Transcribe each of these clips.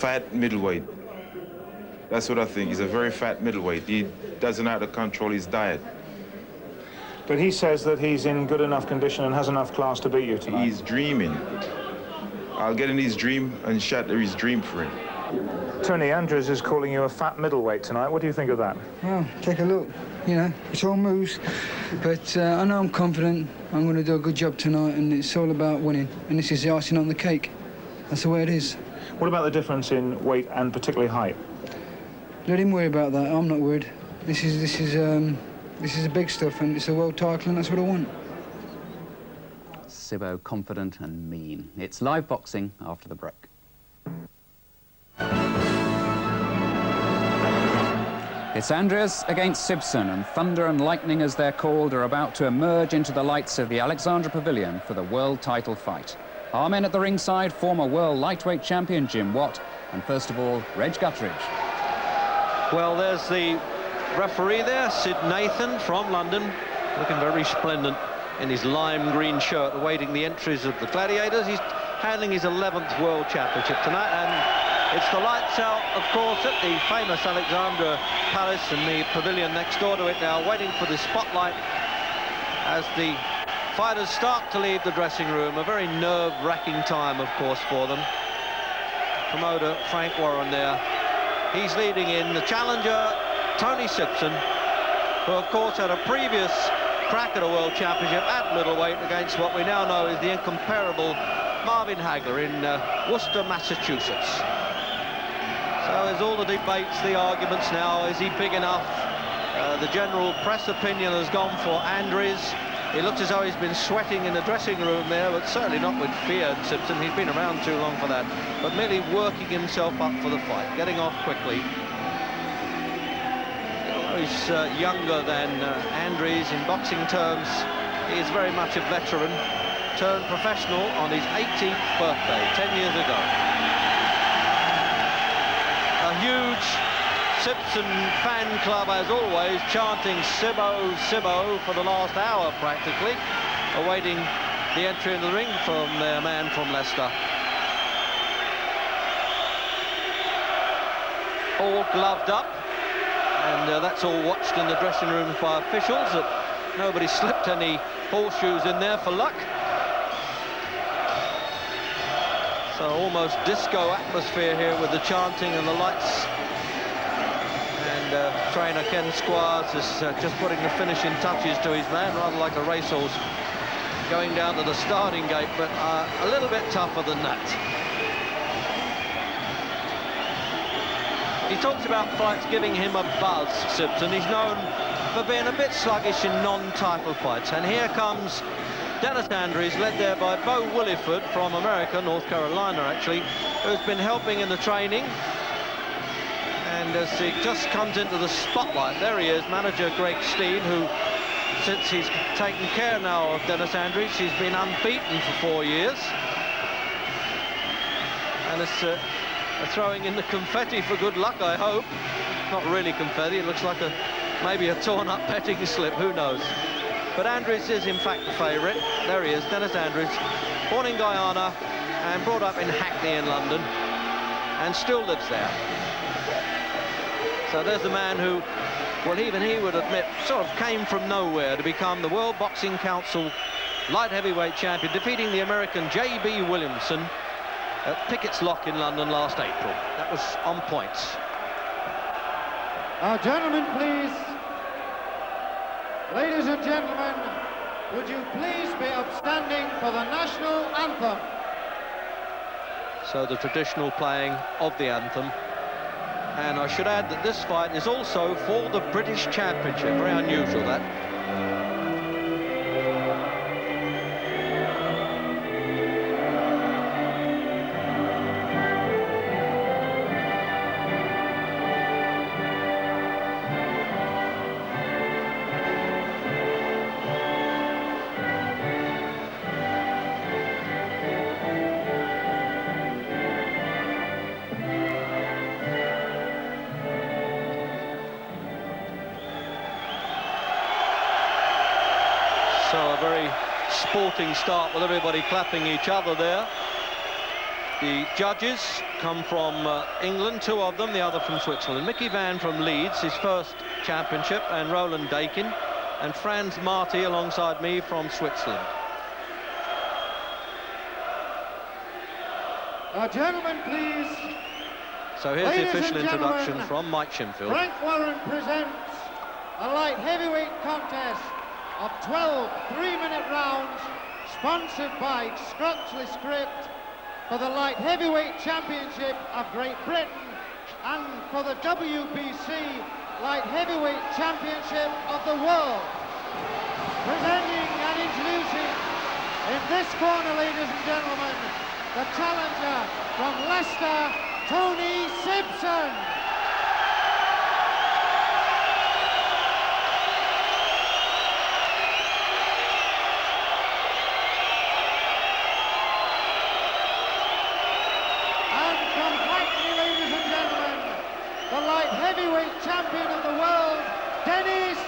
fat middleweight. That's what I think. He's a very fat middleweight. He doesn't know how to control his diet. But he says that he's in good enough condition and has enough class to beat you tonight. He's dreaming. I'll get in his dream and shatter his dream for him. Tony, Andries is calling you a fat middleweight tonight. What do you think of that? Well, take a look. You know, it's all moves. But I know I'm confident. I'm going to do a good job tonight, and it's all about winning. And this is the icing on the cake. That's the way it is. What about the difference in weight and particularly height? Let him worry about that. I'm not worried. This is the big stuff, and it's a world title, and that's what I want. Sibbo confident and mean. It's live boxing after the break. It's Andries against Sibson, and thunder and lightning, as they're called, are about to emerge into the lights of the Alexandra Pavilion for the world title fight. Our men at the ringside, former world lightweight champion Jim Watt, and first of all, Reg Guttridge. Well, there's the referee there, Sid Nathan from London, looking very splendid in his lime green shirt, awaiting the entries of the gladiators. He's handling his 11th World Championship tonight, and it's the lights out, of course, at the famous Alexandra Palace and the pavilion next door to it now, waiting for the spotlight as the fighters start to leave the dressing room. A very nerve-wracking time, of course, for them. Promoter Frank Warren there. He's leading in. The challenger, Tony Sibson, who, of course, had a previous crack at a world championship at middleweight against what we now know is the incomparable Marvin Hagler in Worcester, Massachusetts. So there's all the debates, the arguments now. Is he big enough? The general press opinion has gone for Andries. He looks as though he's been sweating in the dressing room there, but certainly not with fear, Sibson. He's been around too long for that, but merely working himself up for the fight, getting off quickly. He's younger than Andries in boxing terms. He is very much a veteran, turned professional on his 18th birthday, 10 years ago. A huge Sibson fan club, as always, chanting Sibbo, Sibbo for the last hour, practically, awaiting the entry into the ring from their man from Leicester. All gloved up. And that's all watched in the dressing rooms by officials, that nobody slipped any horseshoes in there for luck. So almost disco atmosphere here with the chanting and the lights. And trainer Ken Squires is just putting the finishing touches to his man, rather like a racehorse going down to the starting gate, but a little bit tougher than that. He talks about fights giving him a buzz, Sibson. He's known for being a bit sluggish in non-title fights. And here comes Dennis Andries, led there by Bo Williford from America, North Carolina, actually, who's been helping in the training. And as he just comes into the spotlight, there he is, manager Greg Steen, who, since he's taken care now of Dennis Andries, he's been unbeaten for 4 years. And it's throwing in the confetti for good luck, I hope. Not really confetti, it looks like maybe a torn-up petting slip, who knows. But Andries is, in fact, the favourite. There he is, Dennis Andries, born in Guyana and brought up in Hackney in London, and still lives there. So there's the man who, well, even he would admit, sort of came from nowhere to become the World Boxing Council light heavyweight champion, defeating the American J.B. Williamson at Pickett's Lock in London last April. That was on points. Gentlemen, please. Ladies and gentlemen, would you please be upstanding for the national anthem? So the traditional playing of the anthem. And I should add that this fight is also for the British Championship. Very unusual, that. So a very sporting start with everybody clapping each other there. The judges come from England, 2 of them, the other from Switzerland. Mickey Van from Leeds, his first championship, and Roland Dakin, and Franz Marti alongside me from Switzerland. Gentlemen, please. So here's the Ladies official and introduction gentlemen, from Mike Shinfield. Frank Warren presents a light heavyweight contest of 12 3-minute rounds, sponsored by Scrunchley Script, for the light heavyweight championship of Great Britain and for the WBC light heavyweight championship of the world. Presenting and introducing in this corner, ladies and gentlemen, the challenger from Leicester, Tony Sibson. And from Hackney, ladies and gentlemen, the light heavyweight champion of the world, Andries.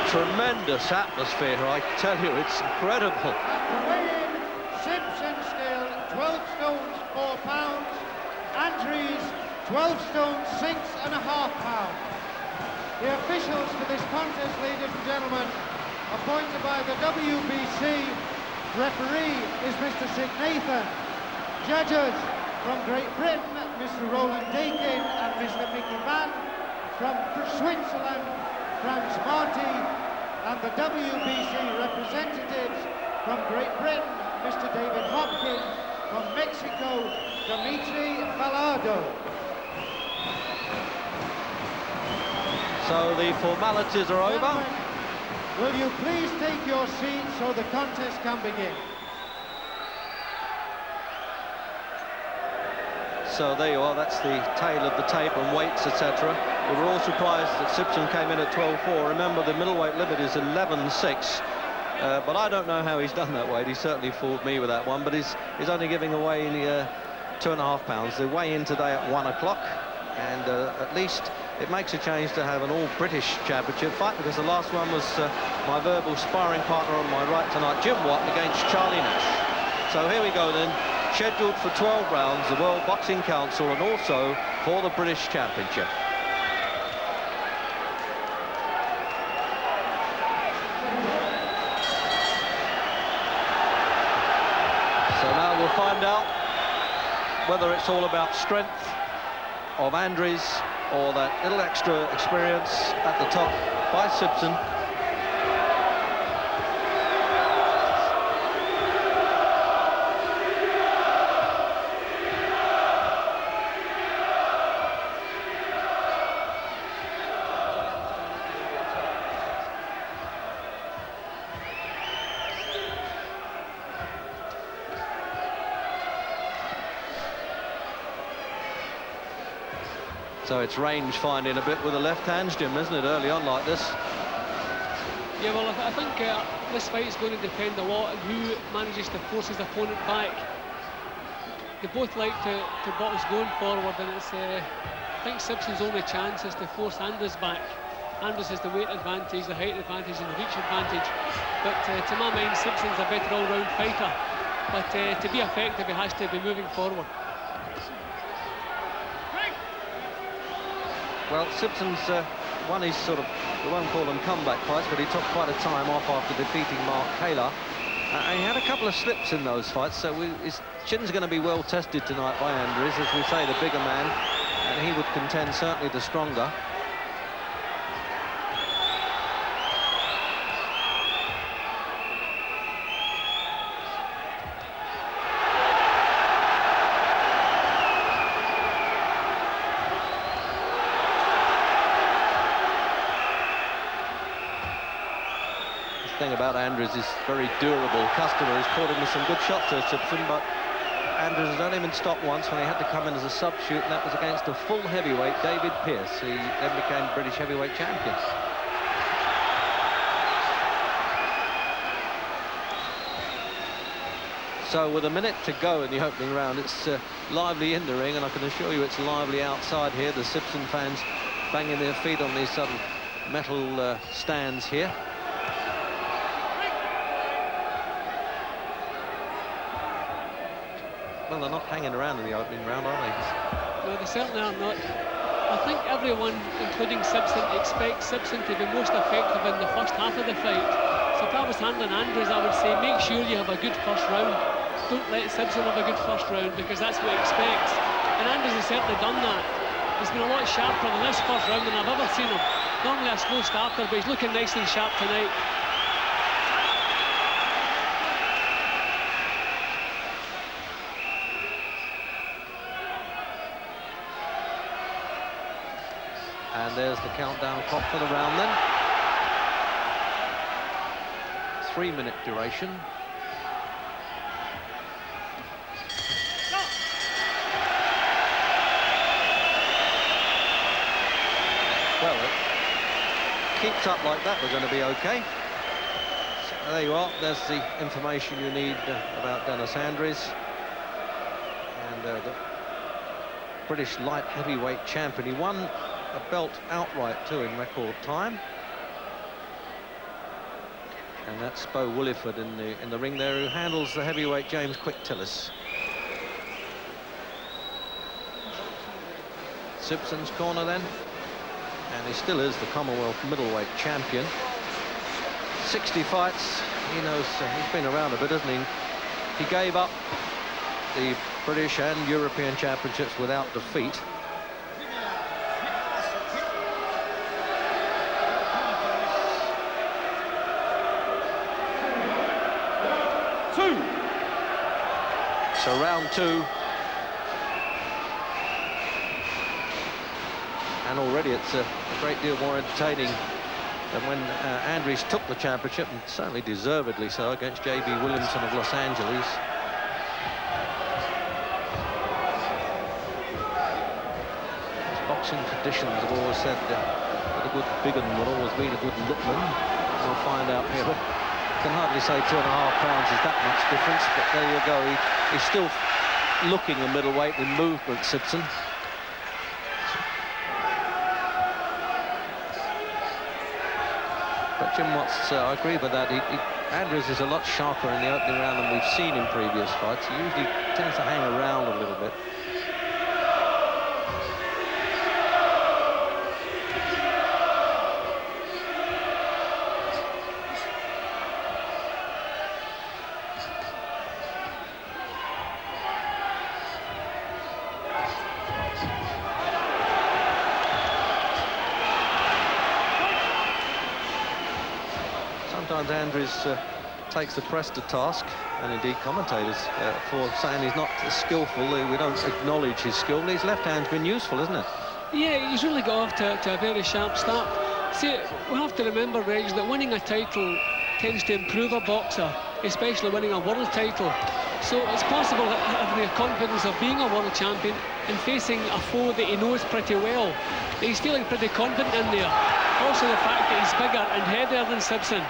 Tremendous atmosphere, I tell you, it's incredible. And weighing Sibson still 12 stones 4 pounds, Andries 12 stones 6.5 pounds. The officials for this contest, ladies and gentlemen, appointed by the WBC. Referee is Mr. Sid Nathan. Judges from Great Britain, Mr. Roland Dakin and Mr. Mickey Van. From Switzerland, Franz Marti, and the WBC representatives from Great Britain, Mr. David Hopkins, from Mexico, Dimitri Falado. So the formalities are over. Gentlemen, will you please take your seats so the contest can begin? So there you are, that's the tale of the tape and weights, etc. We were all surprised that Sibson came in at 12.4. Remember, the middleweight limit is 11.6. But I don't know how he's done that weight. He certainly fooled me with that one, but he's only giving away 2.5 pounds. They weigh in today at 1 o'clock, and at least it makes a change to have an all-British championship fight, because the last one was my verbal sparring partner on my right tonight, Jim Watt, against Charlie Nash. So here we go then, scheduled for 12 rounds, the World Boxing Council, and also for the British Championship. So now we'll find out whether it's all about strength of Andries or that little extra experience at the top by Sibson. So it's range finding a bit with the left hands, Jim, isn't it, early on like this? Yeah, well, I think this fight is going to depend a lot on who manages to force his opponent back. They both like to box going forward, and it's I think Sibson's only chance is to force Andries back. Andries has the weight advantage, the height advantage, and the reach advantage. But to my mind, Sibson's a better all-round fighter. But to be effective, he has to be moving forward. Well, Sibson's won his sort of, we won't call them comeback fights, but he took quite a time off after defeating Mark Taylor. And he had a couple of slips in those fights, so his chin's going to be well tested tonight by Andries, as we say, the bigger man, and he would contend certainly the stronger. Thing about Andries is very durable customer. He's caught him with some good shots there, Sibson, but Andries has only been stopped once when he had to come in as a substitute, and that was against a full heavyweight, David Pearce. He then became British heavyweight champion. So with a minute to go in the opening round, it's lively in the ring, and I can assure you it's lively outside here. The Sibson fans banging their feet on these metal stands here. Well, they're not hanging around in the opening round, are they? No, they certainly are not. I think everyone, including Sibson, expects Sibson to be most effective in the first half of the fight. So if I was handling Andries, I would say make sure you have a good first round. Don't let Sibson have a good first round, because that's what he expects. And Andries has certainly done that. He's been a lot sharper than this first round than I've ever seen him. Normally a slow starter, but he's looking nice and sharp tonight. And there's the countdown clock for the round then. 3-minute duration. Well, it keeps up like that, we're going to be okay. So there you are. There's the information you need about Dennis Andries. And the British light heavyweight champion. He won a belt outright too in record time. And that's Bo Williford in the ring there, who handles the heavyweight James Quick-Tillis. Sibson's corner then, and he still is the Commonwealth middleweight champion. 60 fights. He knows he's been around a bit, hasn't he? He gave up the British and European championships without defeat. So round 2, and already it's a great deal more entertaining than when Andries took the championship, and certainly deservedly so, against J.B. Williamson of Los Angeles. Boxing traditions have always said that a good big one will always be a good little one. We'll find out here. But can hardly say 2.5 pounds is that much difference, but there you go. He's still looking a middleweight with movement, Sibson. But Jim Watts, I agree with that. Andries is a lot sharper in the opening round than we've seen in previous fights. He usually tends to hang around a little bit. Sometimes Andries takes the press to task, and indeed commentators, for saying he's not skillful. We don't acknowledge his skill. His left hand's been useful, isn't it? Yeah, he's really got off to a very sharp start. See, we have to remember, Reg, that winning a title tends to improve a boxer, especially winning a world title. So it's possible having the confidence of being a world champion and facing a foe that he knows pretty well. He's feeling pretty confident in there. Also the fact that he's bigger and heavier than Sibson.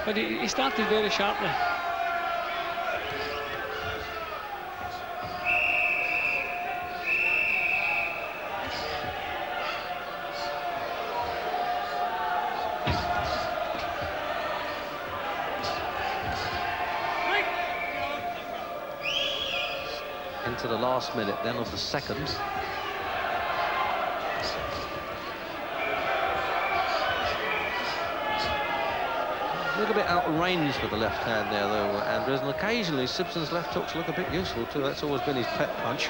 But he started very sharply. Into the last minute then of the second. A little bit out of range for the left hand there, though, Andries, and occasionally Sibson's left hooks look a bit useful too. That's always been his pet punch.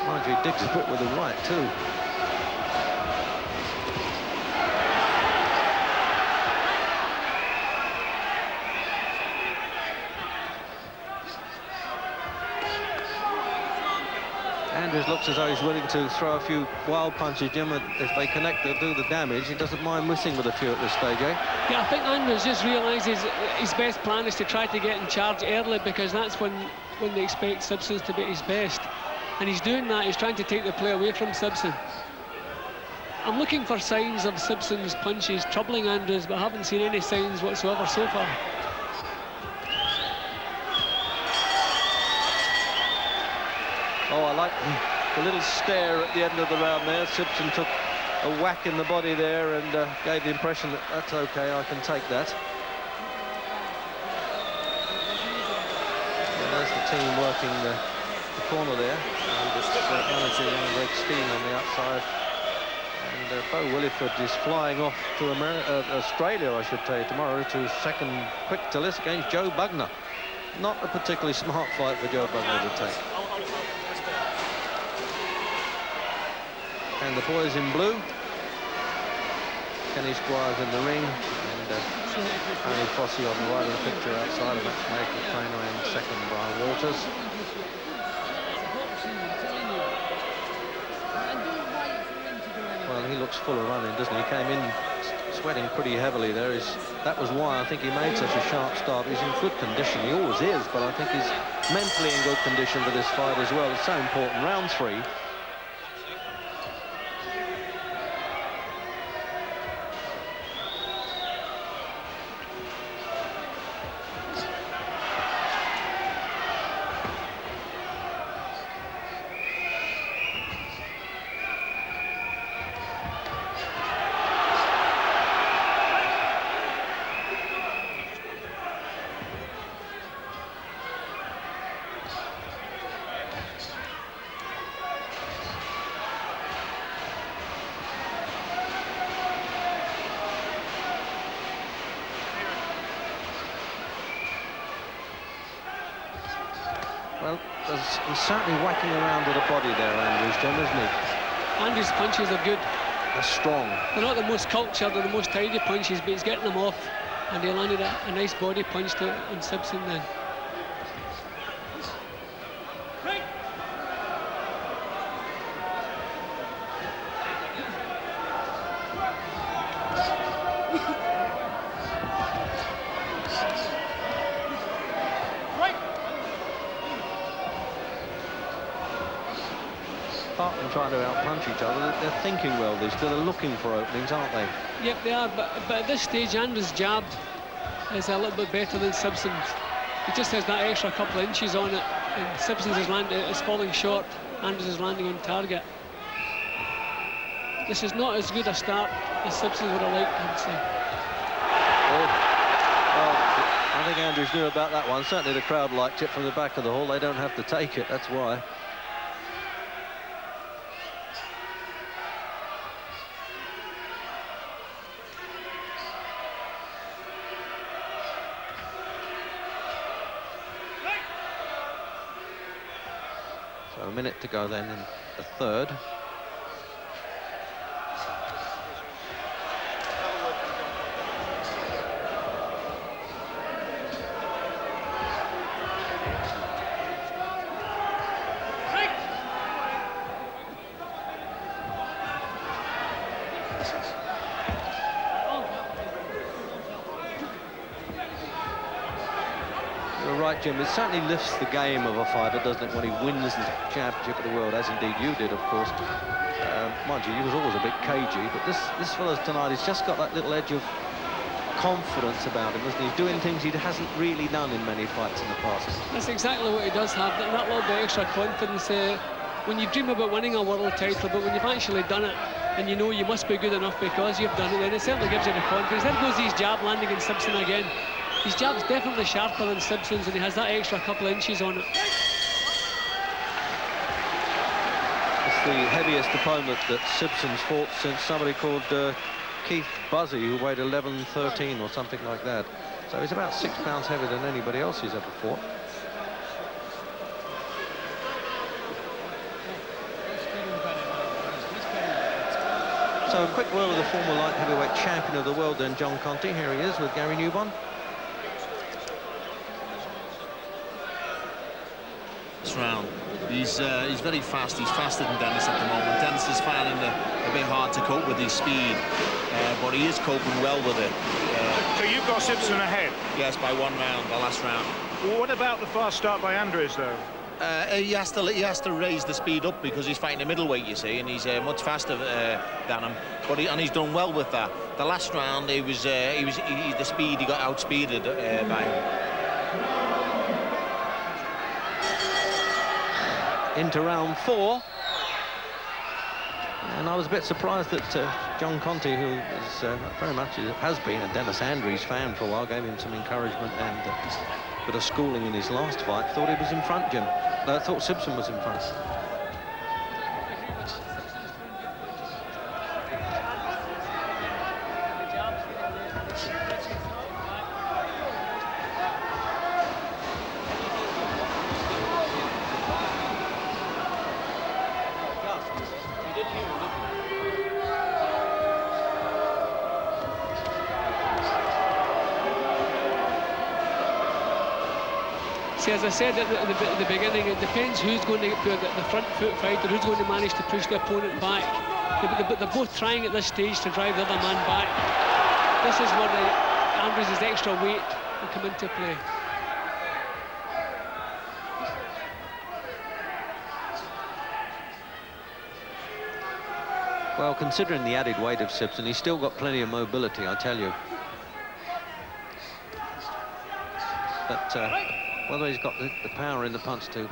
Mind you, he digs a bit with the right too. Andries looks as though he's willing to throw a few wild punches, Jim, and if they connect, they'll do the damage. He doesn't mind missing with a few at this stage, eh? Yeah, I think Andries just realises his best plan is to try to get in charge early, because that's when they expect Sibson's to be at his best. And he's doing that. He's trying to take the play away from Sibson. I'm looking for signs of Sibson's punches troubling Andries, but I haven't seen any signs whatsoever so far. Oh, I like the little stare at the end of the round there. Sibson took a whack in the body there and gave the impression that that's okay, I can take that. And team working the corner there. And just managing Greg Steen on the outside. And Bo Williford is flying off to Australia, I should tell you, tomorrow to second quick to list against Joe Bugner. Not a particularly smart fight for Joe Bugner to take. And the boys in blue. Kenny Squires in the ring, and Annie Fossey on the right of the picture outside of matchmaker, trainer and second Brian Walters. Well, he looks full of running, doesn't he? He came in sweating pretty heavily there. That was why I think he made such a sharp start. He's in good condition, he always is, but I think he's mentally in good condition for this fight as well. It's so important. Round 3. Well, he's certainly whacking around with a body there, Andries, Jim, isn't he? Andries' punches are good. They're strong. They're not the most cultured or the most tidy punches, but he's getting them off. And he landed a nice body punch on Sibson then. Apart from trying to out-punch each other, they're thinking well. They're still looking for openings, aren't they? Yep, they are, but at this stage, Andries' jab is a little bit better than Sibson's. He just has that extra couple of inches on it, and Sibson's is falling short. Andries is landing on target. This is not as good a start as Sibson would have liked, I'd say. Well, I think Andries knew about that one. Certainly the crowd liked it from the back of the hall. They don't have to take it, that's why. So a minute to go then in the third. Right, Jim, it certainly lifts the game of a fighter, doesn't it, when he wins the championship of the world, as indeed you did, of course. Mind you, he was always a bit cagey, but this fella's tonight, he's just got that little edge of confidence about him, isn't he? He's doing things he hasn't really done in many fights in the past. That's exactly what he does have, that little bit extra confidence. When you dream about winning a world title, but when you've actually done it, and you know you must be good enough because you've done it, then it certainly gives you the confidence. There goes his jab landing in Sibson again. His jab's definitely sharper than Sibson's, and he has that extra couple of inches on it. It's the heaviest opponent that Sibson's fought since somebody called Keith Buzzy, who weighed 11-13 or something like that. So he's about 6 pounds heavier than anybody else he's ever fought. So a quick word with the former light heavyweight champion of the world then, John Conte. Here he is with Gary Newbon. Round. He's very fast. He's faster than Dennis at the moment. Dennis is finding it a bit hard to cope with his speed, but he is coping well with it. So you've got Sibson ahead? Yes, by 1 round, the last round. Well, what about the fast start by Andries, though? He has to raise the speed up because he's fighting a middleweight, you see, and he's much faster than him. But he's done well with that. The last round, the speed, he got outspeeded by him. Into round 4, and I was a bit surprised that John Conte, who is very much has been a Dennis Andries fan for a while, gave him some encouragement, and bit of schooling in his last fight. Thought he was in front, Jim. No, I thought Sibson was in front. See, as I said at the beginning, it depends who's going to be the front foot fighter, who's going to manage to push the opponent back. They're both trying at this stage to drive the other man back. This is where Andries' extra weight will come into play. Well, considering the added weight of Sibson, he's still got plenty of mobility, I tell you. But whether he's got the power in the punch to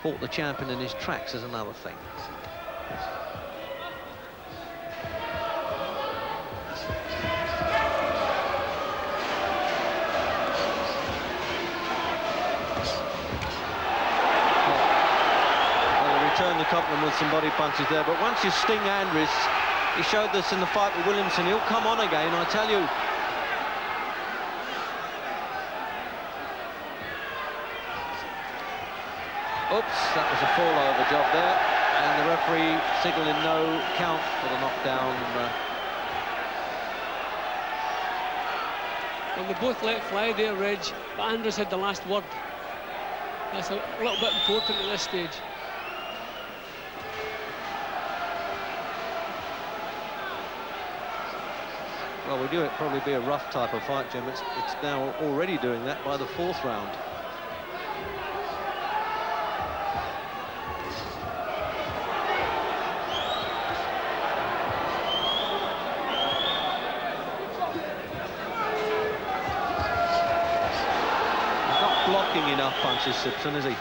halt the champion in his tracks is another thing. Well, he returned the compliment with some body punches there, but once you sting Andries, he showed this in the fight with Williamson, he'll come on again, I tell you. Oops, that was a fall-over job there, and the referee signalling no count for the knockdown. Well, they both let fly there, Reg, but Andries had the last word. That's a little bit important at this stage. Well, we knew it'd probably be a rough type of fight, Jim. It's now already doing that by the 4th round. Enough punches, Sibson, is he?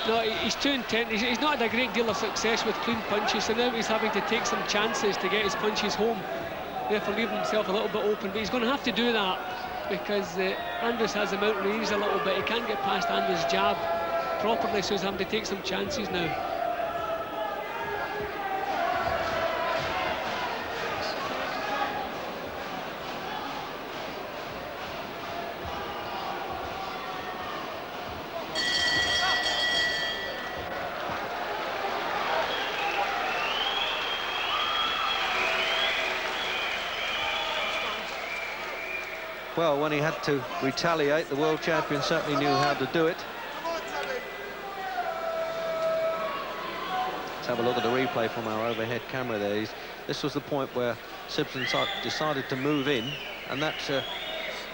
No, he's too intent. He's not had a great deal of success with clean punches, so now he's having to take some chances to get his punches home, therefore leaving himself a little bit open. But he's going to have to do that because Andries has him out-ranged a little bit. He can't get past Andries' jab properly, so he's having to take some chances now. Well, when he had to retaliate, the world champion certainly knew how to do it. Let's have a look at the replay from our overhead camera there. This was the point where Sibson decided to move in, and that's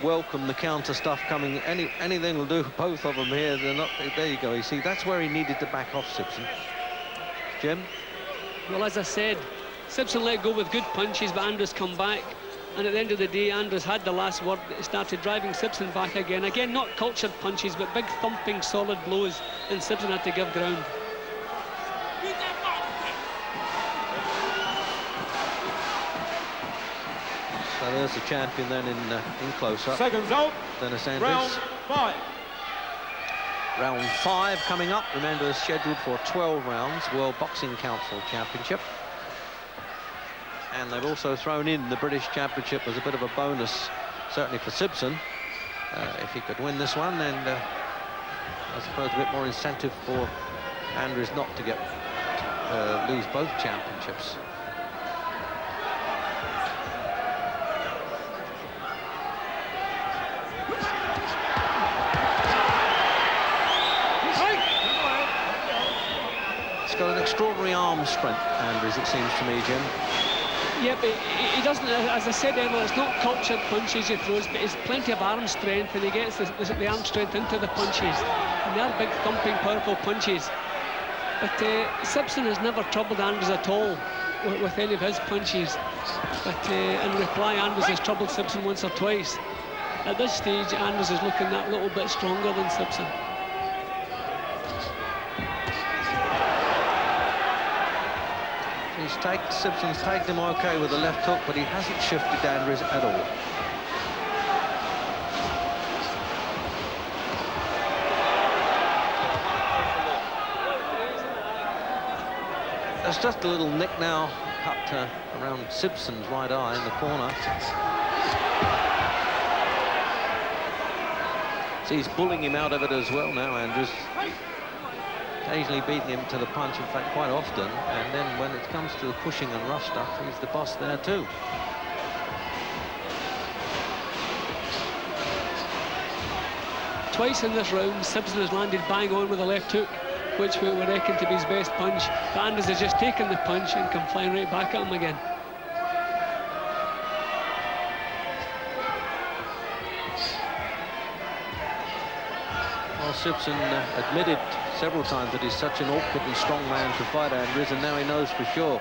welcome the counter stuff coming. Anything will do, both of them here. They're not. There you go. You see, that's where he needed to back off Sibson. Jim? Well, as I said, Sibson let go with good punches, but Andries come back. And at the end of the day, Andries had the last word. He started driving Sibson back again. Again, not cultured punches, but big thumping, solid blows, and Sibson had to give ground. So there's the champion then in close-up. Seconds out. Dennis Andries. Round 5. Round 5 coming up. Remember, it's scheduled for 12 rounds. World Boxing Council Championship. And they've also thrown in the British Championship as a bit of a bonus, certainly for Sibson. If he could win this one, then I suppose a bit more incentive for Andries not to get lose both championships. He's got an extraordinary arm strength, Andries, it seems to me, Jim. Yeah, but he doesn't, as I said earlier, it's not cultured punches he throws, but he's plenty of arm strength, and he gets the arm strength into the punches. And they are big, thumping, powerful punches. But Sibson has never troubled Andries at all with any of his punches. But in reply, Andries has troubled Sibson once or twice. At this stage, Andries is looking that little bit stronger than Sibson. Sibson's tagged him okay with the left hook, but he hasn't shifted Andries at all. There's just a little nick now, cut around Sibson's right eye in the corner. So he's bullying him out of it as well now, Andries. Occasionally beating him to the punch, in fact, quite often. And then when it comes to the pushing and rough stuff, he's the boss there too. Twice in this round, Sibson has landed bang on with a left hook, which we reckon to be his best punch. But Andries has just taken the punch and come flying right back at him again. Well, Sibson admitted several times that he's such an awkward and strong man to fight Andries, and now he knows for sure.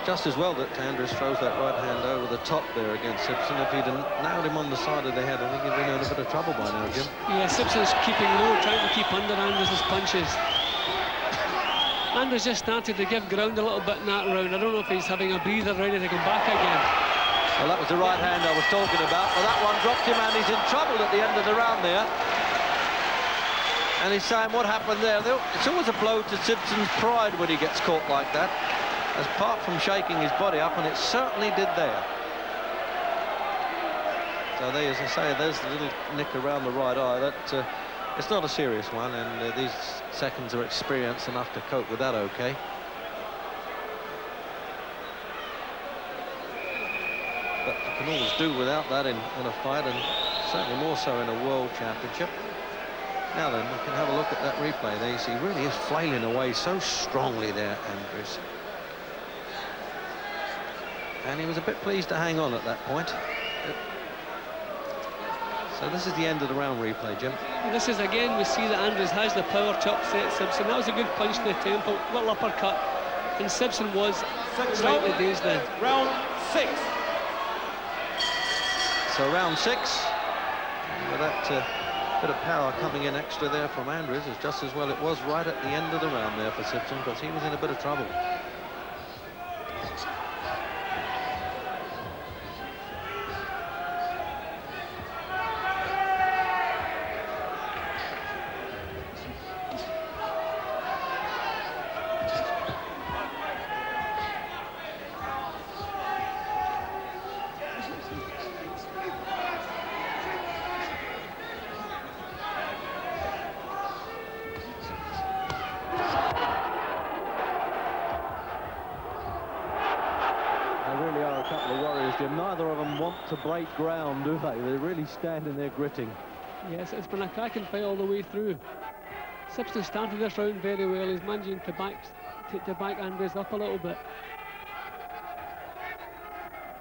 Just as well that Andries throws that right hand over the top there against Sibson. If he'd nailed him on the side of the head, I think he'd been in a bit of trouble by now, Jim. Yeah, Sibson's keeping low, trying to keep under Andries' punches. Andries just started to give ground a little bit in that round. I don't know if he's having a breather ready to come back again. Well, that was the right hand I was talking about. Well, that one dropped him, and he's in trouble at the end of the round there. And he's saying, what happened there? It's always a blow to Sibson's pride when he gets caught like that, apart from shaking his body up, and it certainly did there. So there, as I say, there's the little nick around the right eye. That it's not a serious one, and these seconds are experienced enough to cope with that okay. But you can always do without that in a fight, and certainly more so in a world championship. Now then, we can have a look at that replay there. You see, he really is flailing away so strongly there, Andries. And he was a bit pleased to hang on at that point. So this is the end of the round replay, Jim. This is, again, we see that Andries has the power to upset Sibson. That was a good punch to the temple, little uppercut. And Sibson was slightly dazed then. Round 6. So round 6, with that bit of power coming in extra there from Andries, is just as well it was right at the end of the round there for Sibson, because he was in a bit of trouble. Neither of them want to break ground, do they? They're really standing there gritting. Yes, it's been a cracking fight all the way through. Sibson started this round very well. He's managing to back Andries up a little bit.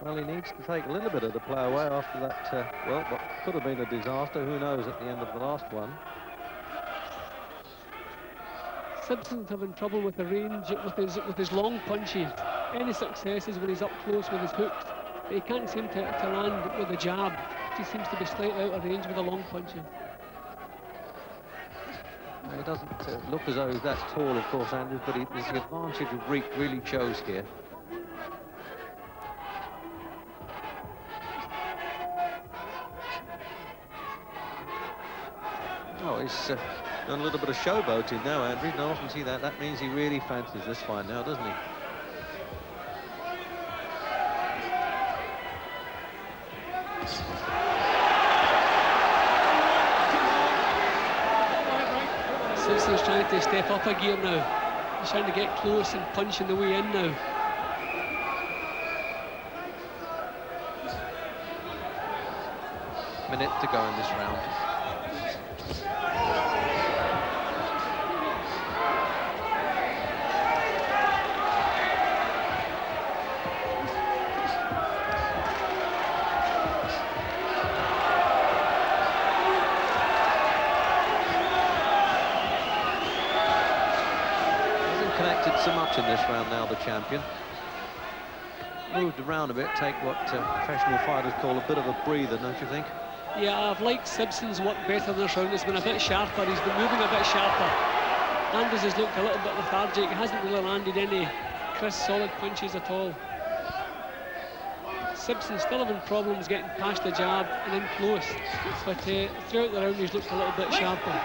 Well, he needs to take a little bit of the play away after that, well, what could have been a disaster. Who knows at the end of the last one. Sibson's having trouble with the range, with his long punches. Any successes when he's up close with his hooks. He can't seem to land with a jab. He seems to be slightly out of range with the long punches. No, he doesn't look as though he's that tall, of course, Andries, but the advantage of reach really shows here. Oh, he's done a little bit of showboating now, Andries. I often see that. That means he really fancies this fight now, doesn't he? Sibson's trying to step up a gear now. He's trying to get close and punching the way in now. Minute to go in this round. in this round now, the champion. Moved around a bit, take what professional fighters call a bit of a breather, don't you think? Yeah, I've liked Sibson's work better this round. It's been a bit sharper. He's been moving a bit sharper. Andries has looked a little bit lethargic. He hasn't really landed any crisp, solid punches at all. Sibson still having problems getting past the jab and in close, but throughout the round he's looked a little bit sharper.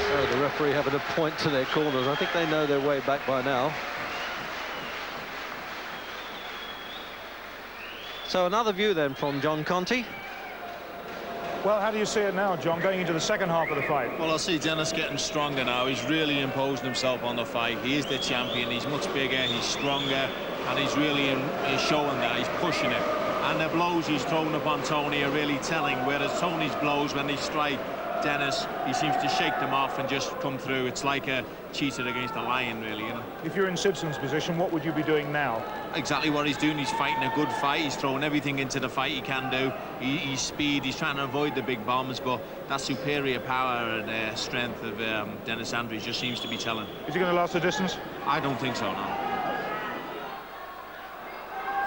So the referee having a point to their corners. I think they know their way back by now. So another view then from John Conti. Well, how do you see it now, John, going into the second half of the fight? Well, I see Dennis getting stronger now. He's really imposed himself on the fight. He is the champion. He's much bigger, he's stronger, and he's really he's showing that. He's pushing it. And the blows he's thrown upon Tony are really telling, whereas Tony's blows, when they strike Dennis, he seems to shake them off and just come through. It's like a cheater against a lion, really, you know. If you're in Sibson's position, what would you be doing now? Exactly what he's doing. He's fighting a good fight. He's throwing everything into the fight he can do. He's speed. He's trying to avoid the big bombs, but that superior power and strength of Dennis Andries just seems to be telling. Is he going to last the distance? I don't think so, no.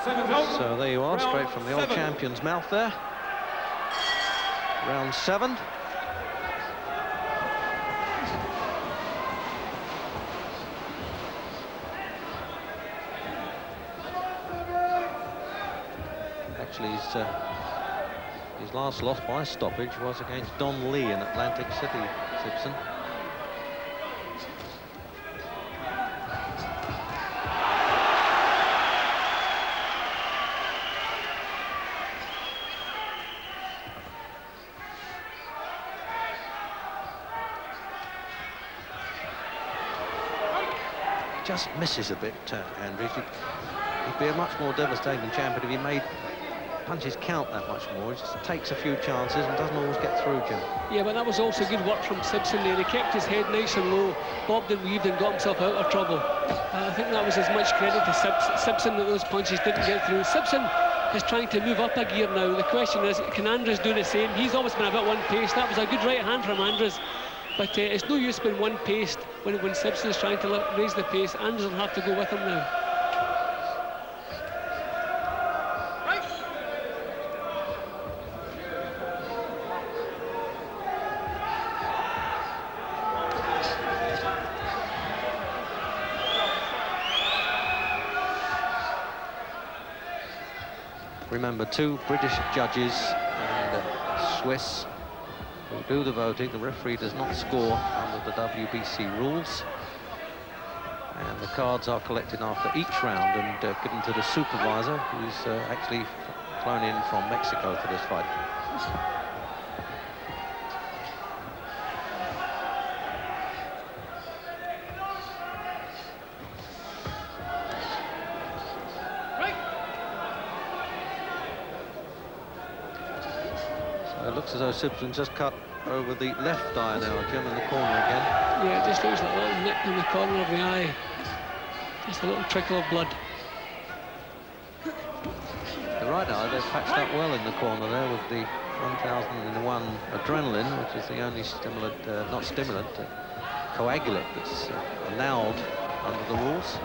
So there you are, straight from the old champion's mouth there. Round 7. Actually, his last loss by stoppage was against Don Lee in Atlantic City, Sibson. Just misses a bit, Andries. He'd be a much more devastating champion if he made punches count that much more. He just takes a few chances and doesn't always get through, Jim. Yeah, but that was also good work from Sibson there. He kept his head nice and low, bobbed and weaved and got himself out of trouble. I think that was as much credit to Sibson that those punches didn't get through. Sibson is trying to move up a gear now. The question is, can Andries do the same? He's always been a bit one-paced. That was a good right hand from Andries. But it's no use being one-paced when Sibson's trying to raise the pace. Andries will have to go with him now. Remember, 2 British judges and a Swiss who do the voting. The referee does not score under the WBC rules. And the cards are collected after each round and given to the supervisor, who's actually flown in from Mexico for this fight. It looks as though Sibson just cut over the left eye now, Jim, in the corner again. Yeah, it just looks like a little nick in the corner of the eye. Just a little trickle of blood. The right eye, they've patched up well in the corner there with the 1001 adrenaline, which is the only stimulant, not stimulant, coagulant that's allowed under the rules.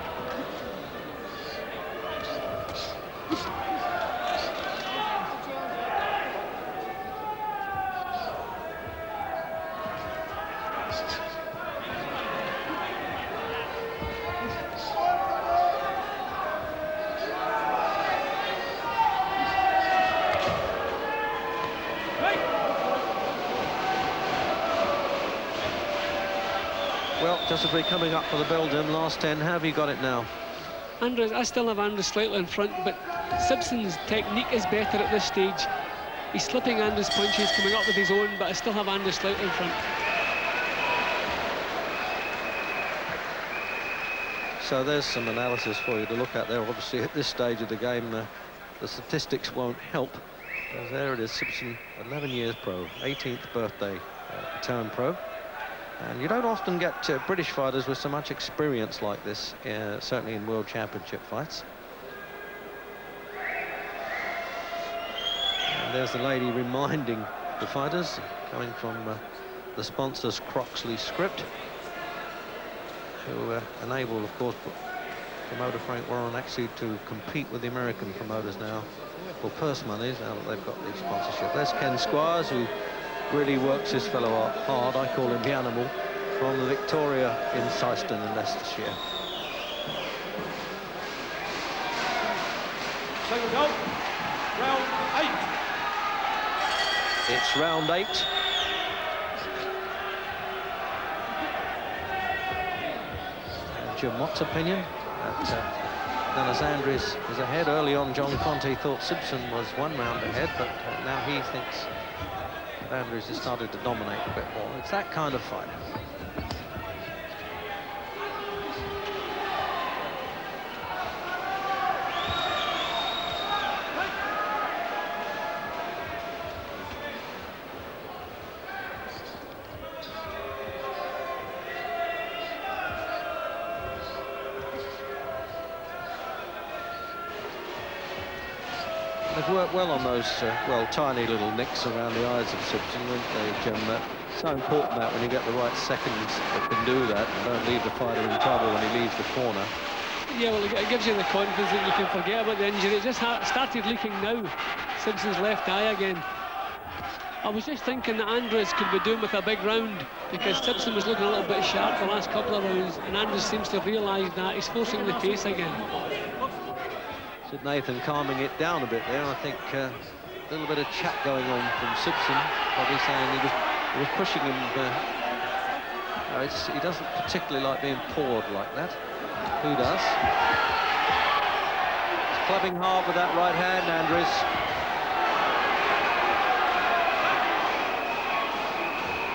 Well, just as we're coming up for the bell, Jim, last 10, how have you got it now? Andries, I still have Andries slightly in front, but Sibson's technique is better at this stage. He's slipping Andries' punches, coming up with his own, but I still have Andries slightly in front. So there's some analysis for you to look at there. Obviously, at this stage of the game, the statistics won't help. Because there it is, Sibson, 11 years pro, 18th birthday, turned pro. And you don't often get British fighters with so much experience like this, certainly in World Championship fights. And there's the lady reminding the fighters, coming from the sponsor's Croxley script, to enable, of course, promoter Frank Warren actually to compete with the American promoters now for purse monies, now that they've got the sponsorship. There's Ken Squires, who really works his fellow hard. I call him the Animal, from the Victoria in Syston in Leicestershire. Second up, round 8. It's round 8. And Jim Watt's opinion that as Andries is ahead early on, John Conte thought Sibson was 1 round ahead, but now he thinks Andries has started to dominate a bit more. It's that kind of fight. They've worked well on those, tiny little nicks around the eyes of Sibson, weren't they, Jim? So important that when you get the right seconds that can do that, don't leave the fighter in trouble when he leaves the corner. Yeah, well, it gives you the confidence that you can forget about the injury. It just started leaking now, Sibson's left eye again. I was just thinking that Andries could be doing with a big round, because Sibson was looking a little bit sharp the last couple of rounds, and Andries seems to have realised that. He's forcing the pace again. Sid Nathan calming it down a bit there. I think a little bit of chat going on from Sibson, probably saying he was pushing him. He doesn't particularly like being pawed like that. Who does? He's clubbing hard with that right hand, Andries.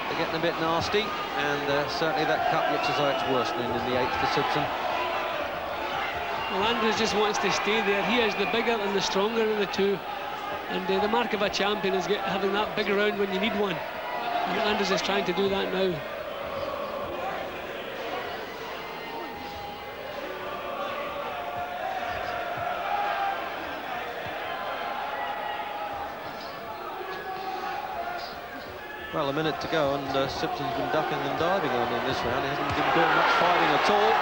They're getting a bit nasty, and certainly that cut looks as though it's worsening in the 8th for Sibson. Well, Andries just wants to stay there. He is the bigger and the stronger of the two. And the mark of a champion is having that big round when you need one. And Andries is trying to do that now. Well, a minute to go, and Sibson's been ducking and diving on in this round. He hasn't been doing much fighting at all.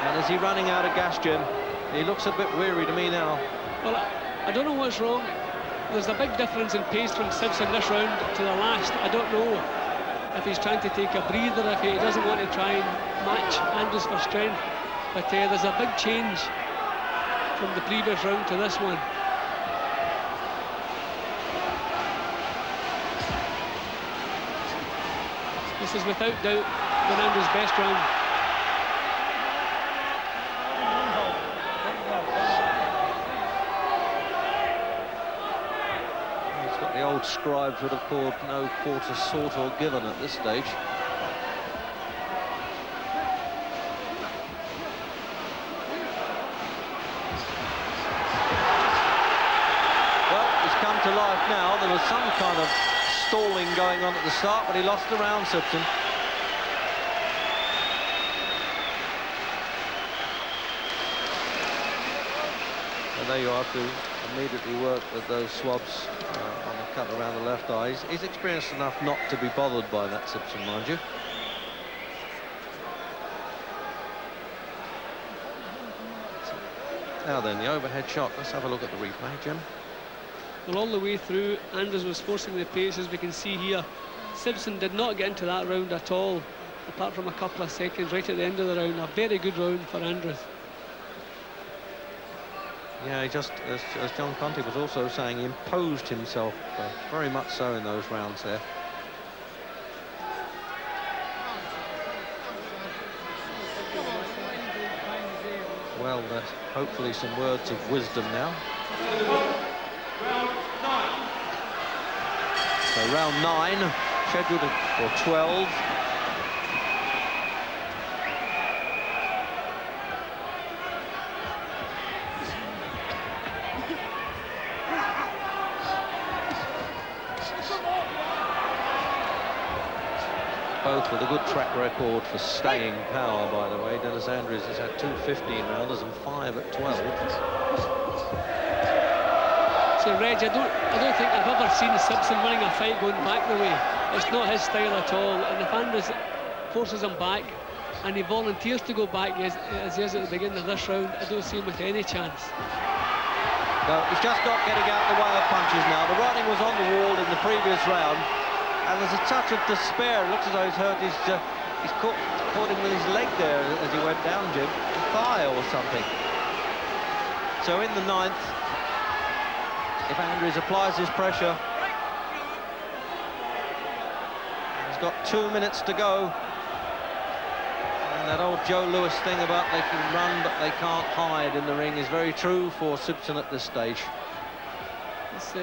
And is he running out of gas, Jim? He looks a bit weary to me now. Well, I don't know what's wrong. There's a big difference in pace from Sibson this round to the last. I don't know if he's trying to take a breather, if he doesn't want to try and match Andries for strength. But there's a big change from the previous round to this one. This is without doubt Fernando's best round. He's got the old scribes would have called no quarter sought or given at this stage. Well, he's come to life now. There was some kind of stalling going on at the start, but he lost the round, Sibson. And there you are, to immediately work with those swabs on the cut around the left eye. He's experienced enough not to be bothered by that, Sibson, mind you. Now then, the overhead shot. Let's have a look at the replay, Jim. Well, all the way through, Andries was forcing the pace, as we can see here. Sibson did not get into that round at all, apart from a couple of seconds right at the end of the round. A very good round for Andries. Yeah, he just, as John Conte was also saying, he imposed himself very much so in those rounds there. Well, hopefully some words of wisdom now. So round 9, scheduled for 12. Both with a good track record for staying power, by the way. Dennis Andries has had 2 15-rounders and 5 at 12. So, Reg, I don't think I've ever seen Sibson winning a fight going back the way. It's not his style at all. And if Andries forces him back and he volunteers to go back as he is at the beginning of this round, I don't see him with any chance. No, he's just not getting out the way of punches now. The writing was on the wall in the previous round, and there's a touch of despair. It looks as though he's hurt he's caught him with his leg there as he went down, Jim. A thigh or something. So in the 9th, if Andries applies his pressure, he's got 2 minutes to go. And that old Joe Lewis thing about they can run but they can't hide in the ring is very true for Sibson at this stage. It's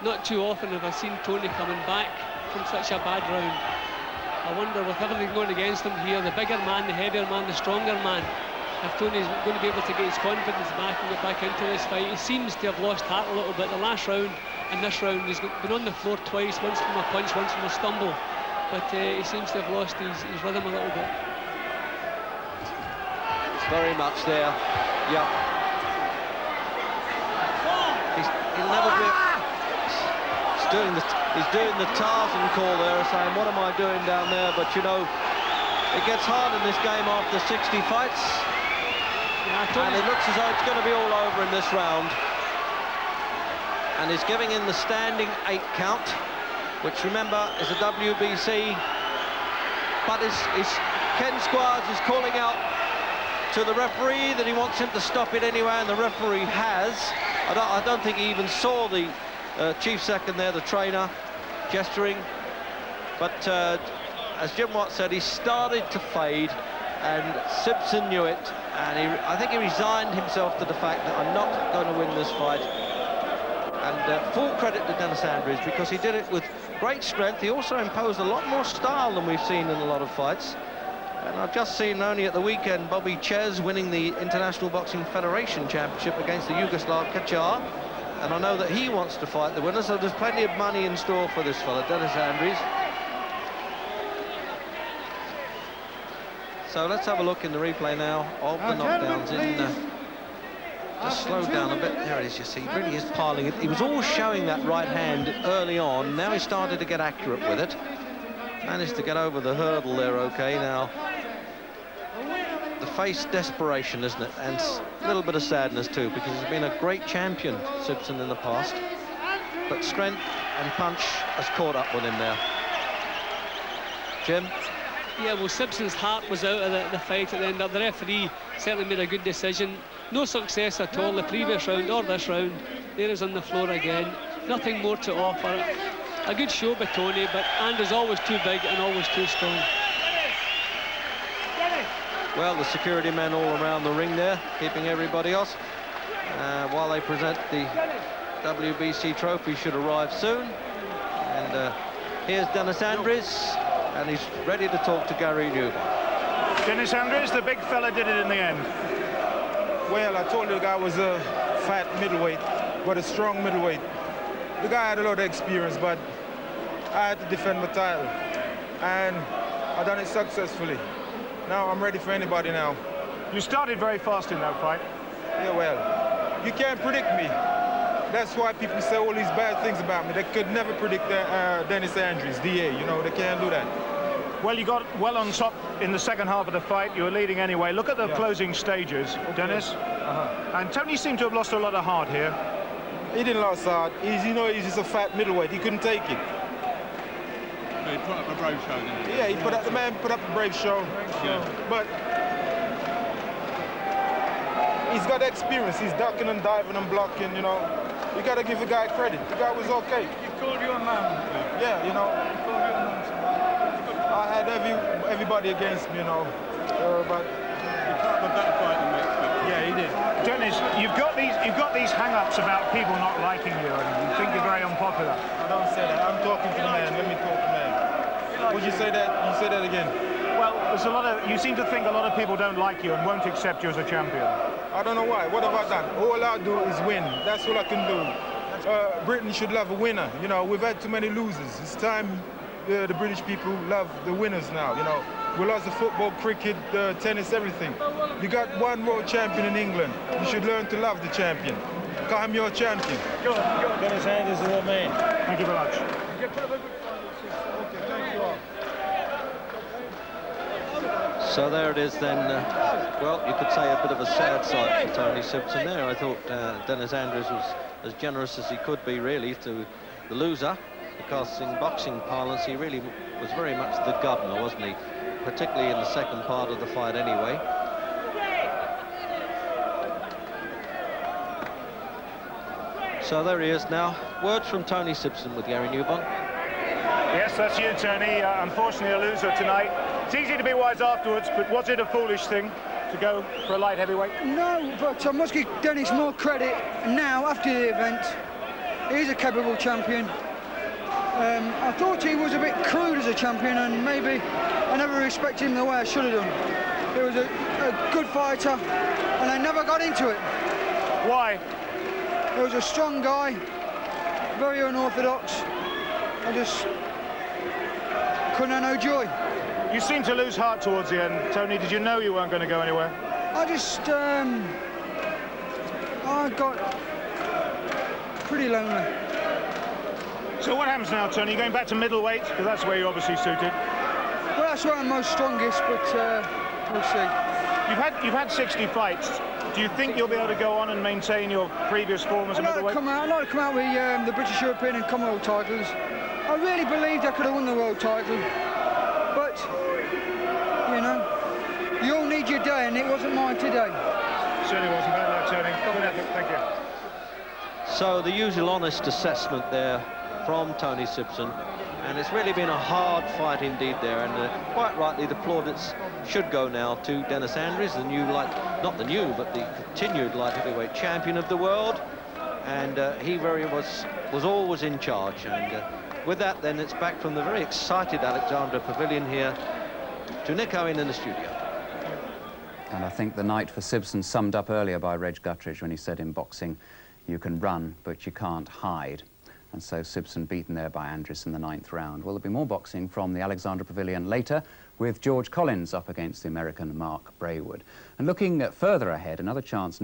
not too often have I seen Tony coming back from such a bad round. I wonder, with everything going against him here, the bigger man, the heavier man, the stronger man, if Tony's going to be able to get his confidence back and get back into this fight. He seems to have lost heart a little bit. The last round and this round, he's been on the floor twice, once from a punch, once from a stumble. But he seems to have lost his rhythm a little bit. Very much there. Yeah. He'll never be. He's doing the Tarzan call there, saying, "What am I doing down there?" But you know, it gets hard in this game after 60 fights, and it looks as though it's going to be all over in this round. And he's giving in the standing 8 count, which remember is a WBC. But Ken Squires is calling out to the referee that he wants him to stop it anyway, and the referee has. I don't think he even saw the chief second there, the trainer, gesturing. But as Jim Watt said, he started to fade, and Sibson knew it, and I think he resigned himself to the fact that I'm not going to win this fight. And full credit to Dennis Andries, because he did it with great strength. He also imposed a lot more style than we've seen in a lot of fights. And I've just seen only at the weekend Bobby Ches winning the International Boxing Federation Championship against the Yugoslav Kacar. And I know that he wants to fight the winner, so there's plenty of money in store for this fella, Dennis Andries. So let's have a look in the replay now of the knockdowns. Just slow down a bit. There it is, you see. He really is piling it. He was always showing that right hand early on. Now he started to get accurate with it. Managed to get over the hurdle there, okay. Now, the face desperation, isn't it? And a little bit of sadness too, because he's been a great champion, Sibson, in the past. But strength and punch has caught up with him there. Jim? Yeah, well, Sibson's heart was out of the fight at the end. The referee certainly made a good decision. No success at all the previous round or this round. There is on the floor again. Nothing more to offer. A good show by Tony, but Andries always too big and always too strong. Well, the security men all around the ring there, keeping everybody off. While they present the WBC trophy, should arrive soon. And here's Dennis Andries, and he's ready to talk to Gary Newman. Dennis Andries, the big fella, did it in the end. Well, I told you the guy was a fat middleweight, but a strong middleweight. The guy had a lot of experience, but I had to defend my title, and I done it successfully. Now I'm ready for anybody now. You started very fast in that fight. Yeah, well, you can't predict me. That's why people say all these bad things about me. They could never predict Dennis Andries, DA, you know, they can't do that. Well, you got well on top in the second half of the fight. You were leading anyway. Look at the closing stages, Dennis. And Tony seemed to have lost a lot of heart here. He didn't lose hard. He's just a fat middleweight. He couldn't take it. He put up a brave show, didn't he? Yeah, the man put up a brave show. Yeah. But he's got experience. He's ducking and diving and blocking, you know. You got to give the guy credit. The guy was okay. You called you a man. Yeah, you know. You called you a man. I had everybody against me, you know. But he put up a better fight than me. Yeah, he did. Dennis, you've got these hang-ups about people not liking you, and you think you're very unpopular. I don't say that. I'm talking to the man. Let me talk to the man. Would you say that? You say that again. Well, there's a lot of. You seem to think a lot of people don't like you and won't accept you as a champion. I don't know why. What have I done? All I do is win. That's all I can do. Britain should love a winner. You know, we've had too many losers. It's time the British people love the winners now, you know. We lost the football, cricket, tennis, everything. You got one world champion in England. You should learn to love the champion. Because I'm your champion. Dennis Andries is the man. Thank you very much. So there it is then. Well, you could say a bit of a sad sight for Tony Sibson there. I thought Dennis Andries was as generous as he could be, really, to the loser, because in boxing parlance he really was very much the governor, wasn't he? Particularly in the second part of the fight anyway. So there he is now. Words from Tony Sibson with Gary Newbon. Yes, that's you, Tony. Unfortunately, a loser tonight. It's easy to be wise afterwards, but was it a foolish thing to go for a light heavyweight? No, but I must give Dennis more credit now, after the event. He's a capable champion. I thought he was a bit crude as a champion, and maybe I never respected him the way I should have done. He was a good fighter, and I never got into it. Why? He was a strong guy, very unorthodox. I just couldn't have no joy. You seemed to lose heart towards the end, Tony. Did you know you weren't going to go anywhere? I just, I got pretty lonely. So what happens now, Tony? You're going back to middleweight, because that's where you're obviously suited. Well, that's where I'm most strongest, but we'll see. You've had 60 fights. Do you think you'll be able to go on and maintain your previous form as a middleweight? I'd like to come out with the British, European and Commonwealth titles. I really believed I could have won the world title, but, you know, you all need your day, and it wasn't mine today. Certainly wasn't. Bad luck, Tony. Good effort. Thank you. So the usual honest assessment there from Tony Sibson, and it's really been a hard fight indeed there, and quite rightly the plaudits should go now to Dennis Andries, the new not the new, but the continued light heavyweight champion of the world, and he was always in charge. And with that, then it's back from the very excited Alexandra Pavilion here to Nick Owen in the studio. And I think the night for Sibson summed up earlier by Reg Guttridge when he said in boxing, you can run, but you can't hide. And so Sibson beaten there by Andries in the 9th round. Well, there'll be more boxing from the Alexandra Pavilion later, with George Collins up against the American Mark Braywood. And looking further ahead, another chance